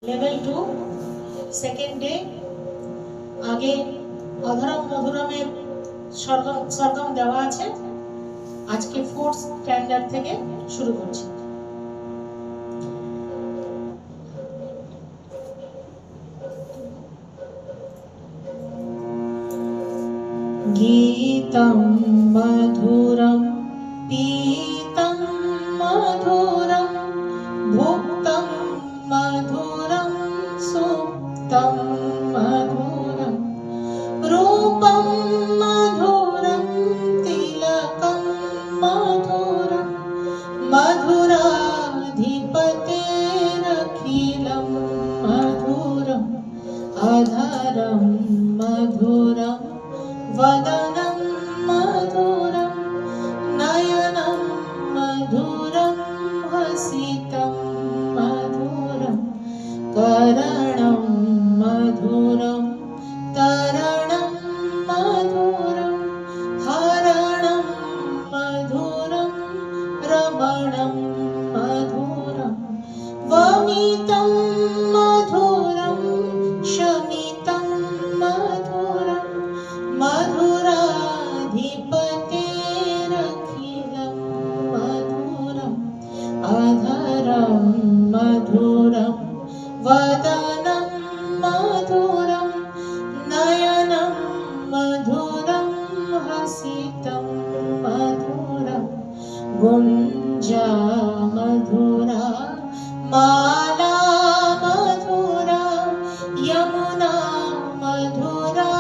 Level 2 second day आगे अधरम मधुरमेर सरगम देवा आछे। आज के फोर्थ स्टैंडार्ड थेके शुरू करছি। गीतं मधुरं पीतं मधुरं भुक्तं मधुरं सुप्तं मधुरं रूपं मधुरं तिलकं मधुरं मधुराधिपतेरखिलं मधुरम् अधरं मधुरं वदनं मधुरं नयनं मधुरं हसितं मधुरं करणं मधुरं तरणं मधुरं हरणं मधुरं रमणं मधुरं वमितं मधुरं शमितं मधुरं मधुराधिपतेरखिलं मधुरम् अधरं मधुरं वदनं मधुरं नयनं मधुरं हसितं मधुरं गुञ्जा मधुरा माला मधुरा यमुना मधुरा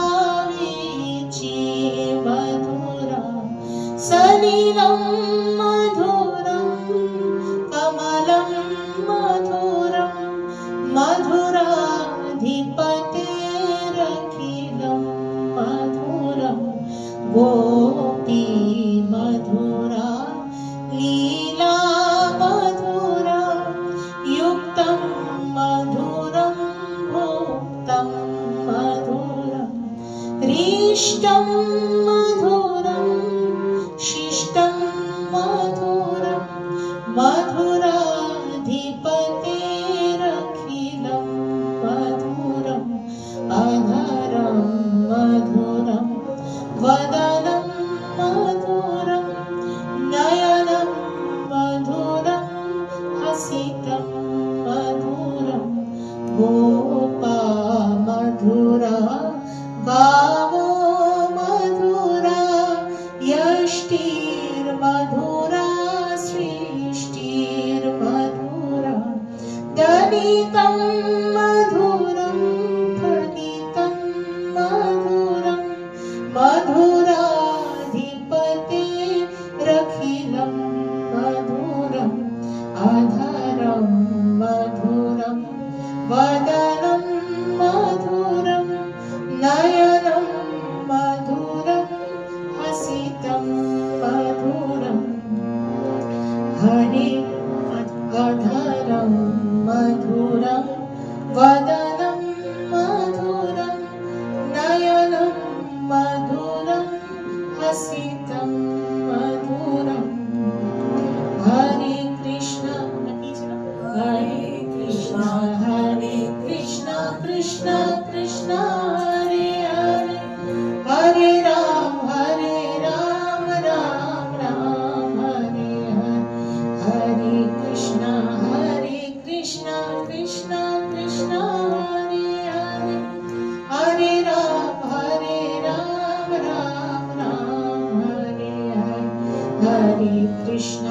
मधुरा सलिलं मधुरं कमलं मधुरं मधुराधिपतेरखिलं मधुरं गोपी मधुरा लीला मधुरा युक्तं मधुरं भुक्तं मधुरं हृष्टं मधुरं शिष्टं मधुरं मधुराधिपतेरखिलं मधुरम् अधरं मधुरं वदनं मधुरं नयनं मधुरं हसितं मधुरं गोपा मधुरा गावो मधुरा यष्टिर्मधुरा सृष्टिर्मधुरा दलितं मधुरं फलितं मधुरं मधुराधिपतेरखिलं मधुरम् अधरं मधुरं वदनं मधुरं नयनं मधुरं हसितं मधुरं हरे अधरं मधुरं वदनं मधुरं नयनं मधुरं हसितं मधुरं हरे कृष्ण कृष्ण कृष्ण हरे हरे हरे राम राम राम हरे हरे हरे कृष्ण कृष्ण कृष्ण हरे हरे हरे राम राम राम हरे हरे हरे कृष्ण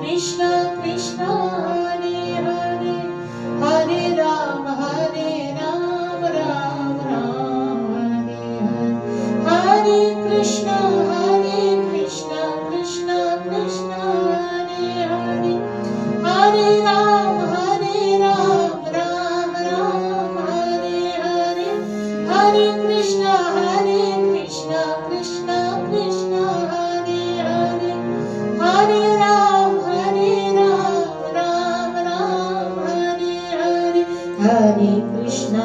कृष्ण कृष्ण हरे हरे हरे राम राम राम हरे हरे हरे कृष्ण कृष्ण कृष्ण हरे हरे हरे राम राम राम हरे हरे हरे कृष्ण कृष्ण कृष्ण हरे हरे हरे राम राम राम हरे हरे हरे कृष्ण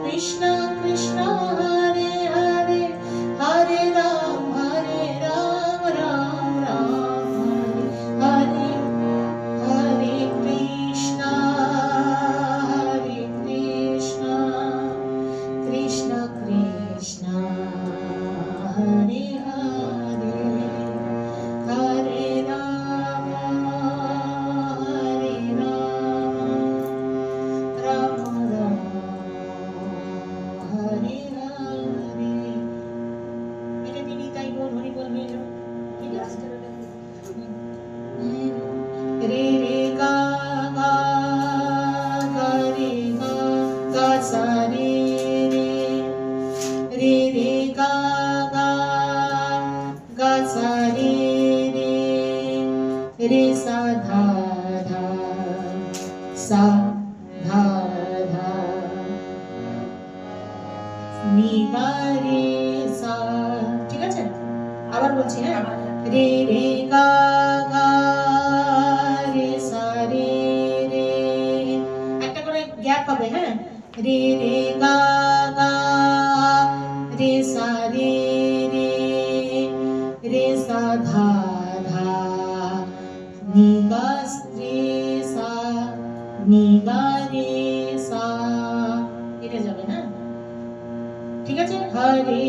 कृष्ण कृष्ण हरे हरे हरे राम राम राम राम हरे हरे সা ধা ধা নি গা রে সা। ঠিক আছে, আবার বলছি, হ্যাঁ, রে রে গা গা রে সা রে রে, একটা করে গ্যাপ হবে, হ্যাঁ, রে রে গা গা রে সা রে রে রে সা ধা ধা নি গা রে সা নি গা রে সা, এটা যাবে, হ্যাঁ। ঠিক আছে, হরে